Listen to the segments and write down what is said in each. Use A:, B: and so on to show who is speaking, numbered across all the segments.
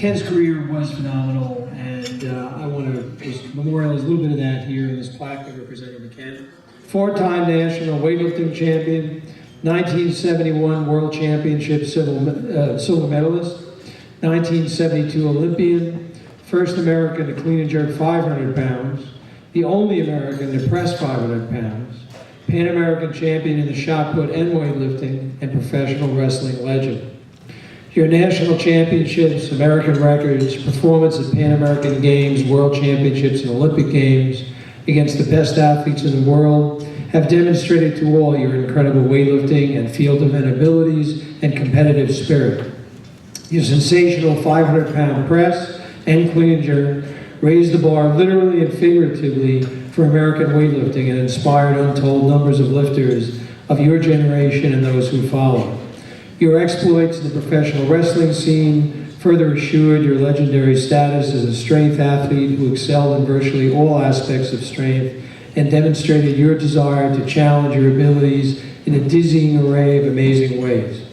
A: Ken's career was phenomenal, and I want to just memorialize a little bit of that here in this plaque that represented Ken. Four-time national weightlifting champion, 1971 World Championship silver medalist, 1972 Olympian, first American to clean and jerk 500 pounds, the only American to press 500 pounds, Pan American champion in the shot put and weightlifting, and professional wrestling legend. Your national championships, American records, performance at Pan American Games, World Championships, and Olympic Games against the best athletes in the world have demonstrated to all your incredible weightlifting and field event abilities and competitive spirit. Your sensational 500-pound press and clean and jerk raised the bar literally and figuratively for American weightlifting and inspired untold numbers of lifters of your generation and those who follow. Your exploits in the professional wrestling scene further assured your legendary status as a strength athlete who excelled in virtually all aspects of strength and demonstrated your desire to challenge your abilities in a dizzying array of amazing ways.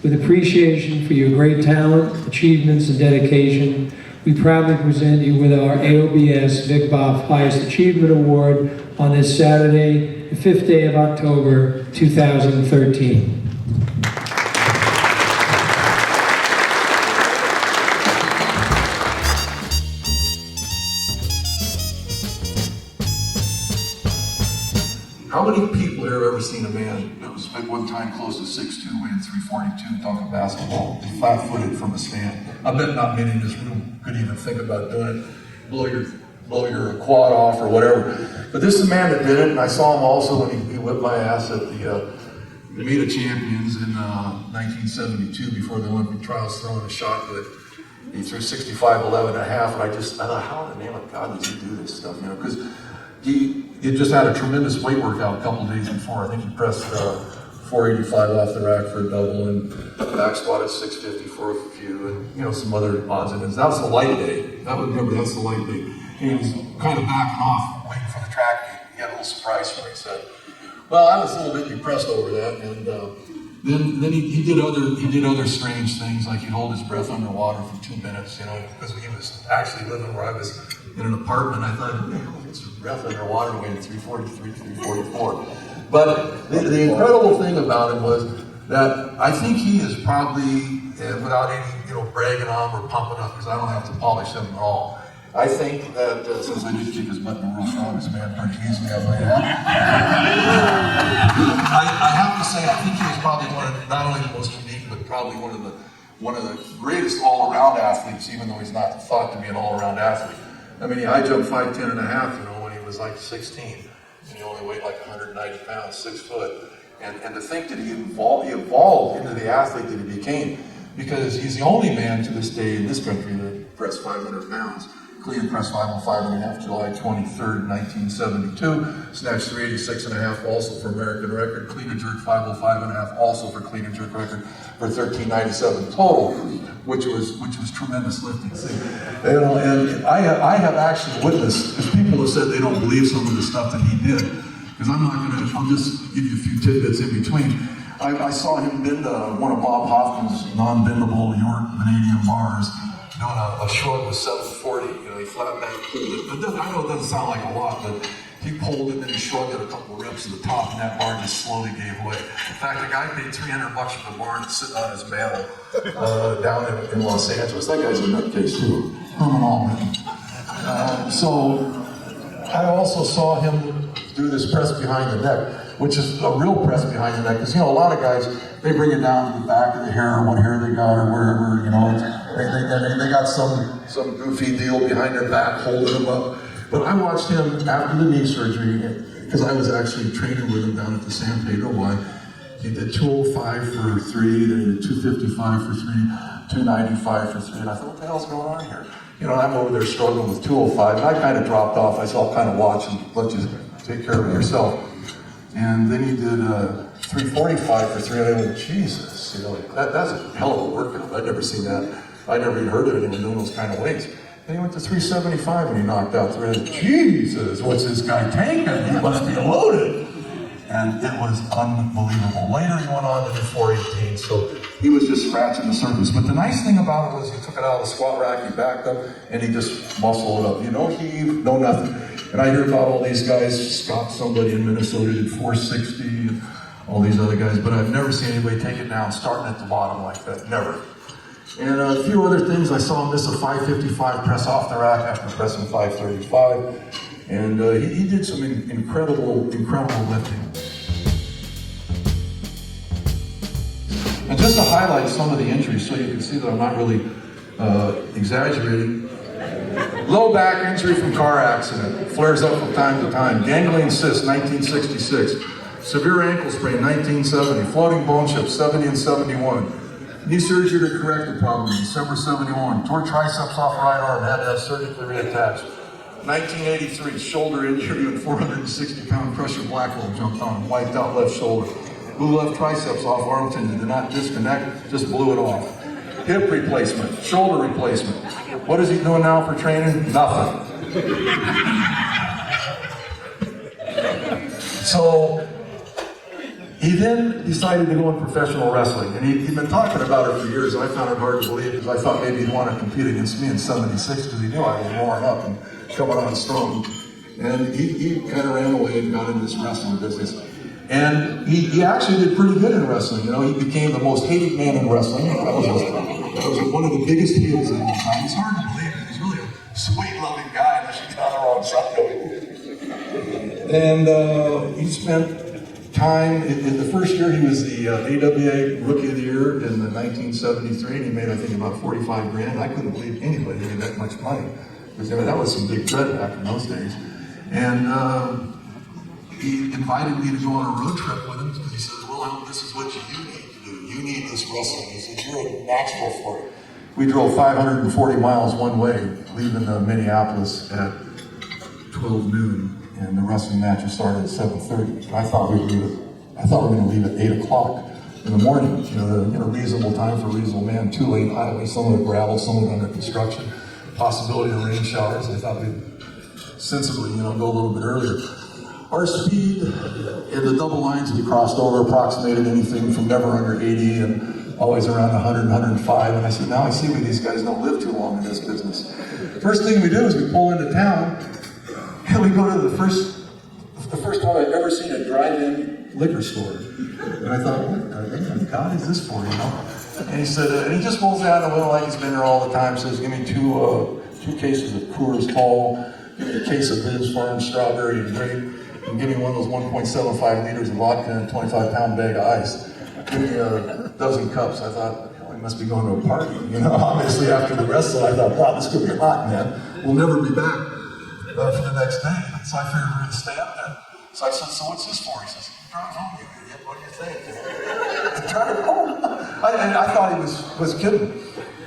A: With appreciation for your great talent, achievements, and dedication, we proudly present you with our AOBS Vic Boff Highest Achievement Award on this Saturday, the 5th day of October, 2013.
B: How many people here have ever seen a man that was at one time close to 6'2", weighing 342, dunking basketball, flat-footed from a stand? I bet not many in this room could even think about doing it, blow your quad off or whatever. But this is a man that did it, and I saw him also when he whipped my ass at the Meet of Champions in 1972 before the Olympic trials, throwing a shot put. He threw 65-11 and a half, and I thought, how in the name of God does he do this stuff? You know, because he just had a tremendous weight workout a couple of days before. I think he pressed 485 off the rack for a double and back squat at 650 for a few, and some other odds and ends. That was the light day. Remember, that's the light day. And he was kind of backing off, waiting for the track meet. He had a little surprise for me. He said, "Well, I was a little bit depressed over that." And then he did other strange things, like he'd hold his breath underwater for 2 minutes, because he was actually living where I was in an apartment. I thought, man, it's breath underwater weighing 343, 344. But the incredible thing about him was that I think he is probably, without any bragging on him or pumping up, because I don't have to polish him at all. I think that since I did kick his butt in the world's strongest man pretty easily, I have to say I think he was probably not only the most unique, but probably one of the greatest all-around athletes, even though he's not thought to be an all-around athlete. I mean, I jumped 5'10" and a half, when he was like 16, and he only weighed like 190 pounds, 6 foot. And to think that he evolved into the athlete that he became, because he's the only man to this day in this country that pressed 500 pounds. Clean press 505 and a half, July 23rd, 1972. Snatch 386 and a half, also for American record. Clean and jerk 505 and a half, also for clean and jerk record, for 1397 total, which was tremendous lifting. And I have actually witnessed, because people have said they don't believe some of the stuff that he did, because I'll just give you a few tidbits in between. I saw him bend one of Bob Hoffman's non-bendable Newark vanadium bars, doing a short with 740. He flat back pulled it. I know it doesn't sound like a lot, but he pulled it and he shrugged it a couple of reps to the top, and that bar just slowly gave way. In fact, the guy paid $300 for the bar to sit on his mantle down in Los Angeles. That guy's a nutcase too. So I also saw him do this press behind the neck, which is a real press behind the neck, because a lot of guys, they bring it down to the back of the hair, or what hair they got, or wherever, they got some goofy deal behind their back holding them up. But I watched him after the knee surgery, because I was actually training with him down at the San Pedro Y. He did 205 for 3, then he did 255 for 3, 295 for 3, and I thought, what the hell's going on here? I'm over there struggling with 205, and I kind of dropped off. I said, I'll kind of watch and let you take care of it yourself. And then he did 345 for 3, and I went, Jesus, that's a hell of a workout. I'd never seen that. I'd never even heard of anyone doing those kind of weights. Then he went to 375 and he knocked out 3. Jesus, what's this guy taking? He must be loaded. And it was unbelievable. Later he went on to do 418, so he was just scratching the surface. But the nice thing about it was he took it out of the squat rack, he backed up, and he just muscled it up. You know, heave, no nothing. And I hear about all these guys, Scott, somebody in Minnesota did 460, and all these other guys, but I've never seen anybody take it down, starting at the bottom like that, never. And a few other things, I saw him miss a 555 press off the rack after pressing 535. And he did some incredible lifting. And just to highlight some of the injuries, so you can see that I'm not really exaggerating. Low back injury from car accident, flares up from time to time. Ganglion cyst, 1966. Severe ankle sprain, 1970. Floating bone chip, 70 and 71. Knee surgery to correct the problem, December 71. Tore triceps off right arm, had to have surgically reattached. 1983, shoulder injury when 460-pound Crusher Blackwell jumped on him, wiped out left shoulder. Blew left triceps off arm tendon, did not disconnect, just blew it off. Hip replacement, shoulder replacement. What is he doing now for training? Nothing. So, he then decided to go in professional wrestling, and he'd been talking about it for years, and I found it hard to believe, because I thought maybe he'd want to compete against me in 76, because he knew I was roaring up and coming on strong. And he kind of ran away and got into this wrestling business. And he actually did pretty good in wrestling. You know, he became the most hated man in wrestling. That was one of the biggest heels in the time. It's hard to believe it. He's really a sweet, loving guy, unless you get on the wrong side of it. And he spent time, in the first year he was the AWA Rookie of the Year in 1973, and he made, I think, about 45 grand. I couldn't believe anybody made that much money. Because that was some big bread back in those days. And he invited me to go on a road trip with him because he says, well, this is what you need to do. You need this wrestling. He said, you're a natural for it. We drove 540 miles one way, leaving Minneapolis at 12 noon, and the wrestling match would start at 7:30. I thought we were going to leave at 8 o'clock in the morning. You know, reasonable time for a reasonable man. Too late highway, some of it gravel, some of it under construction. Possibility of rain showers. I thought we'd sensibly, go a little bit earlier. Our speed in the double lines we crossed over approximated anything from never under 80 and always around 100, 105. And I said, now I see why these guys don't live too long in this business. First thing we do is we pull into town and we go to the first time I've ever seen a drive-in liquor store. And I thought, what God is this for, And he said, and he just rolls down the window like he's been there all the time, says, give me two cases of Coors Tall, give me a case of Biz Farm Strawberry and Grape, and give me one of those 1.75 liters of vodka and a 25-pound bag of ice. Give me a dozen cups. I thought, we must be going to a party. Obviously after the wrestle, I thought, wow, this could be hot, man. We'll never be back for the next day. So I figured we're going to stay up there. So I said, so what's this for? He says, drive home, you idiot. What do you think? Drive home. I thought he was kidding.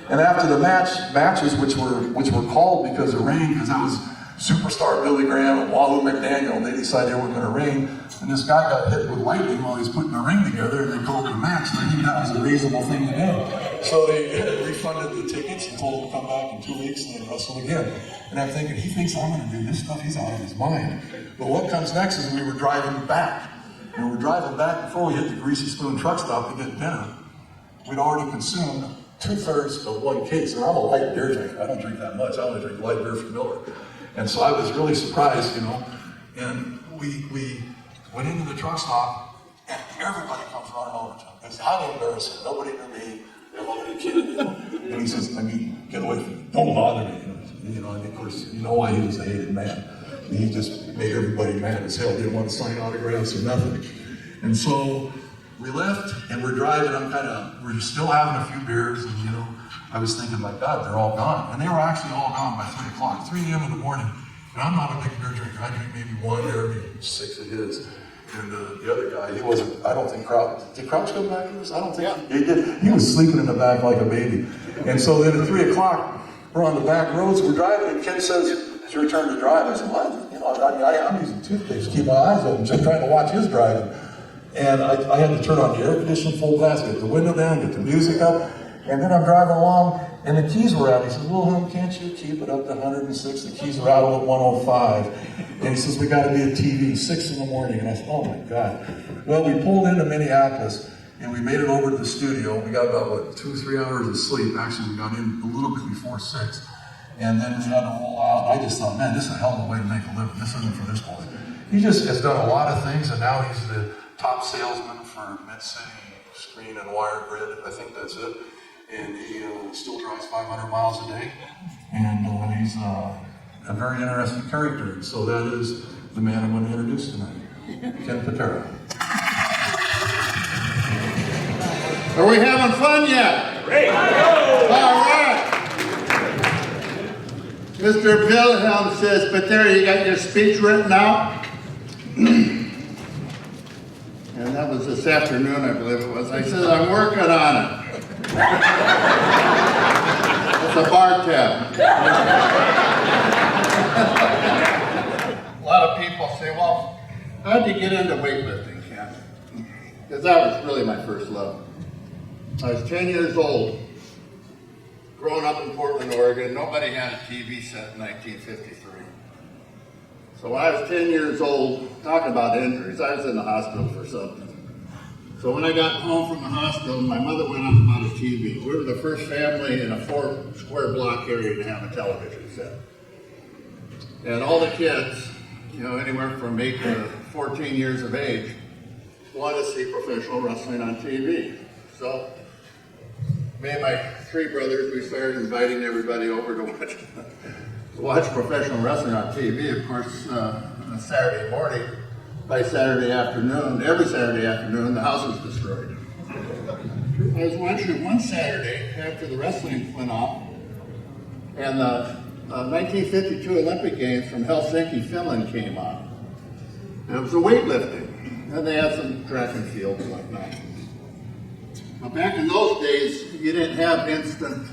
B: And after the matches, which were called because of rain, because that was superstar Billy Graham and Wahoo McDaniel, and they decided they were going to rain. And this guy got hit with lightning while he was putting the ring together, and they called it a match. And I knew that was a reasonable thing to do. So they refunded the tickets and told him to come back in 2 weeks and then wrestle again. And I'm thinking, he thinks I'm going to do this stuff, he's out of his mind. But what comes next is we were driving back. And we're driving back before we hit the Greasy Spoon truck stop to get dinner. We'd already consumed 2/3 of one case. And I'm a light beer drinker. I don't drink that much. I only drink light beer from Miller. And so I was really surprised, And we went into the truck stop, and everybody comes running over to him. It's highly embarrassing. Nobody knew me. They're looking at a kid. And he says, get away from me. Don't bother me. And of course, you know why he was a hated man. He just made everybody mad as hell. They didn't want to sign autographs or nothing. And so we left, and we're driving. We're still having a few beers, and I was thinking, my God, they're all gone. And they were actually all gone by 3 o'clock, 3 a.m. in the morning. And I'm not a big beer drinker. I drink maybe one beer, maybe 6 of his. And the other guy, he wasn't, I don't think did Crouch come back to this? I don't think he did. He was sleeping in the back like a baby. And so then at 3 o'clock, we're on the back roads, we're driving, and Ken says, it's your turn to drive. I said, what? I'm using toothpaste to keep my eyes open, just trying to watch his driving. And I had to turn on the air conditioning full blast, get the window down, get the music up, and then I'm driving along, And the keys were out. He says, Wilhelm, can't you keep it up to 106? The keys are out at 105. And he says, we got to be at TV, 6 in the morning. And I said, oh my God. Well, we pulled into Minneapolis and we made it over to the studio. We got about, 2 or 3 hours of sleep. Actually, we got in a little bit before 6. And then we had to roll out. I just thought, man, this is a hell of a way to make a living. This isn't for this boy. He just has done a lot of things, and now he's the top salesman for Mid-City Screen and Wire Grid. I think that's it. And he still drives 500 miles a day. And he's a very interesting character. And so that is the man I'm going to introduce tonight, Ken Patera.
C: Are we having fun yet? Great! All right! Mr. Wilhelm says, Patera, you got your speech written out? And that was this afternoon, I believe it was. I said, I'm working on it. It's a bar tab. A lot of people say, well, how'd you get into weightlifting, Ken? Because that was really my first love. I was 10 years old, growing up in Portland, Oregon. Nobody had a TV set in 1953. So when I was 10 years old, talking about injuries, I was in the hospital for something. So when I got home from the hospital, my mother went up and bought a TV. We were the first family in a 4-square block area to have a television set. And all the kids, anywhere from 8 to 14 years of age, wanted to see professional wrestling on TV. So me and my 3 brothers, we started inviting everybody over to watch professional wrestling on TV. Of course, on a Saturday morning, by Saturday afternoon, every Saturday afternoon, the house was destroyed. I was watching one Saturday after the wrestling went off, and the 1952 Olympic Games from Helsinki, Finland came on. And it was a weightlifting, and they had some track and field and whatnot. But back in those days, you didn't have instant,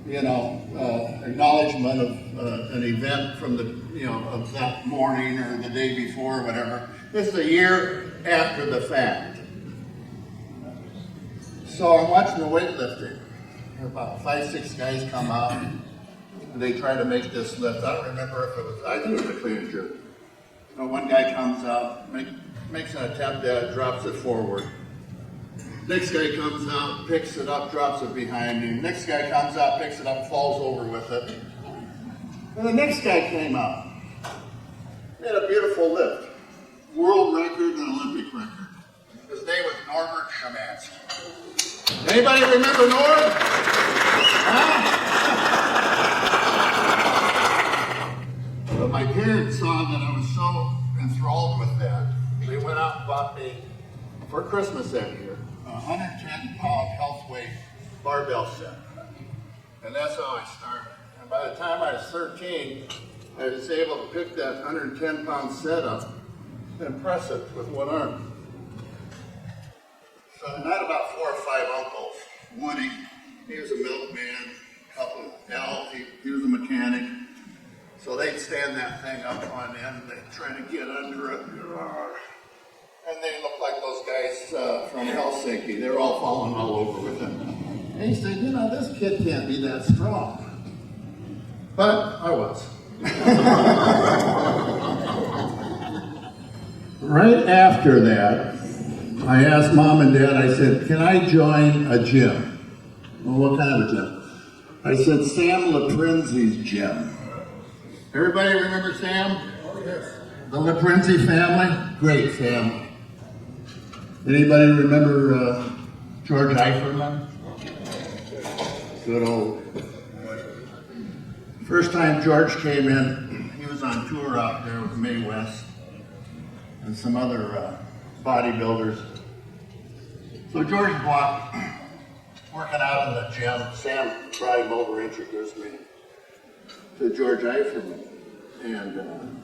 C: acknowledgement of an event from of that morning or the day before or whatever. This is a year after the fact. So I'm watching the weightlifting. About 5, 6 guys come out and they try to make this lift. I don't remember if it was, I think it was a clean and jerk. One guy comes out, makes an attempt at it, drops it forward. Next guy comes out, picks it up, drops it behind him. Next guy comes out, picks it up, falls over with it. And the next guy came out. Made a beautiful lift. World record and Olympic record. His name was Norbert Szymanski. Anybody remember Norb? Huh? But my parents saw that I was so enthralled with that. They went out and bought me, for Christmas that year, a 110-pound health weight barbell set. And that's how I started. And by the time I was 13, I was able to pick that 110-pound set up and press it with one arm. So I had about 4 or 5 uncles. Woody, he was a milkman. Al, he was a mechanic. So they'd stand that thing up on end, and they'd try to get under it. And they looked like those guys from Helsinki. They were all falling all over with him. And he said, this kid can't be that strong. But I was. Right after that, I asked Mom and Dad, I said, can I join a gym? Well, what kind of a gym? I said, Sam Laprinzi's gym. Everybody remember Sam? Oh, yes. The Laprinzi family? Great family. Anybody remember George Eiferman? Good old. First time George came in, he was on tour out there with Mae West and some other bodybuilders. So George walked, working out in the gym. Sam came over, introduced me to George Eiferman. And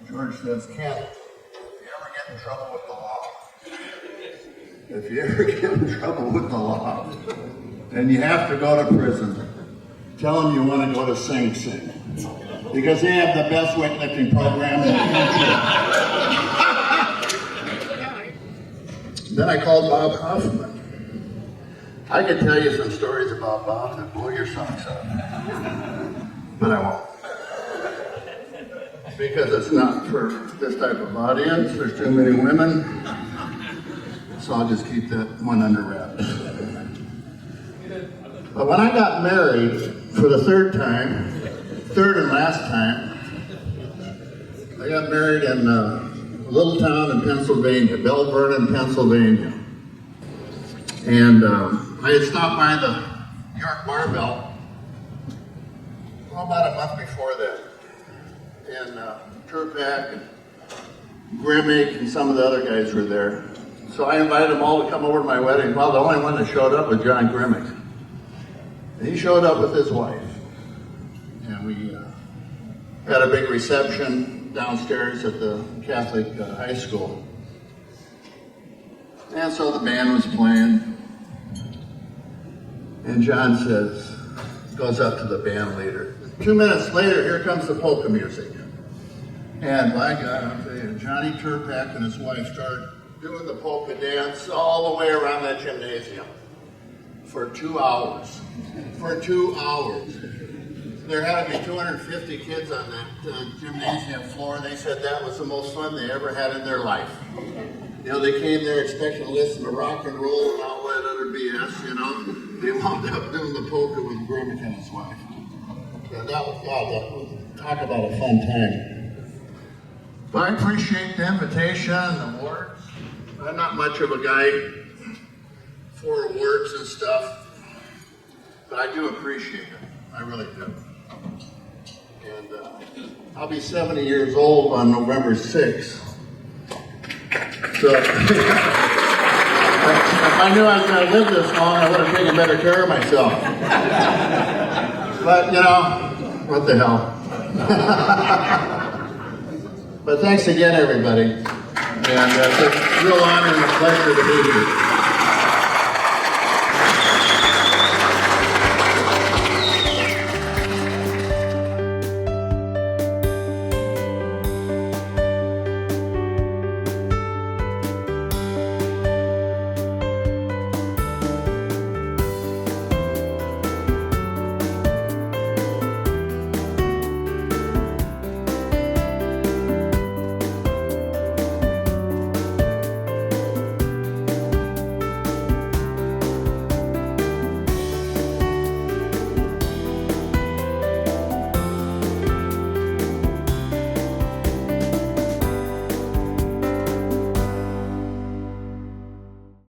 C: George says, Ken, if you ever get in trouble with the law, and you have to go to prison, tell them you want to go to Sing Sing. Because they have the best weightlifting program in the country. Then I called Bob Hoffman. I I could tell you some stories about Bob that blow your socks off, but I won't. Because it's not for this type of audience. There's too many women. So I'll just keep that one under wraps. But when I got married for the third and last time, I got married in a little town in Pennsylvania, Bell Vernon, Pennsylvania. And I had stopped by the Newark Barbell about a month before that. And Turpak and Grimmick and some of the other guys were there. So I invited them all to come over to my wedding. Well, the only one that showed up was John Grimmick. And he showed up with his wife. And we had a big reception downstairs at the Catholic high school. And so the band was playing. And John goes up to the band leader. 2 minutes later, here comes the polka music. And by God, I'll tell you, Johnny Turpak and his wife started doing the polka dance all the way around that gymnasium for 2 hours. For 2 hours. There had to be 250 kids on that gymnasium floor. They said that was the most fun they ever had in their life. You know, they came there expecting to listen to rock and roll and all that other BS, you know. They wound up doing the polka with Grimmick and his wife. And that was, talk about a fun time. But I appreciate the invitation, the awards. I'm not much of a guy for awards and stuff, but I do appreciate it. I really do. And I'll be 70 years old on November 6th. So if I knew I was going to live this long, I would have taken better care of myself. But, you know, what the hell. But thanks again, everybody. And it's a real honor and a pleasure to be here.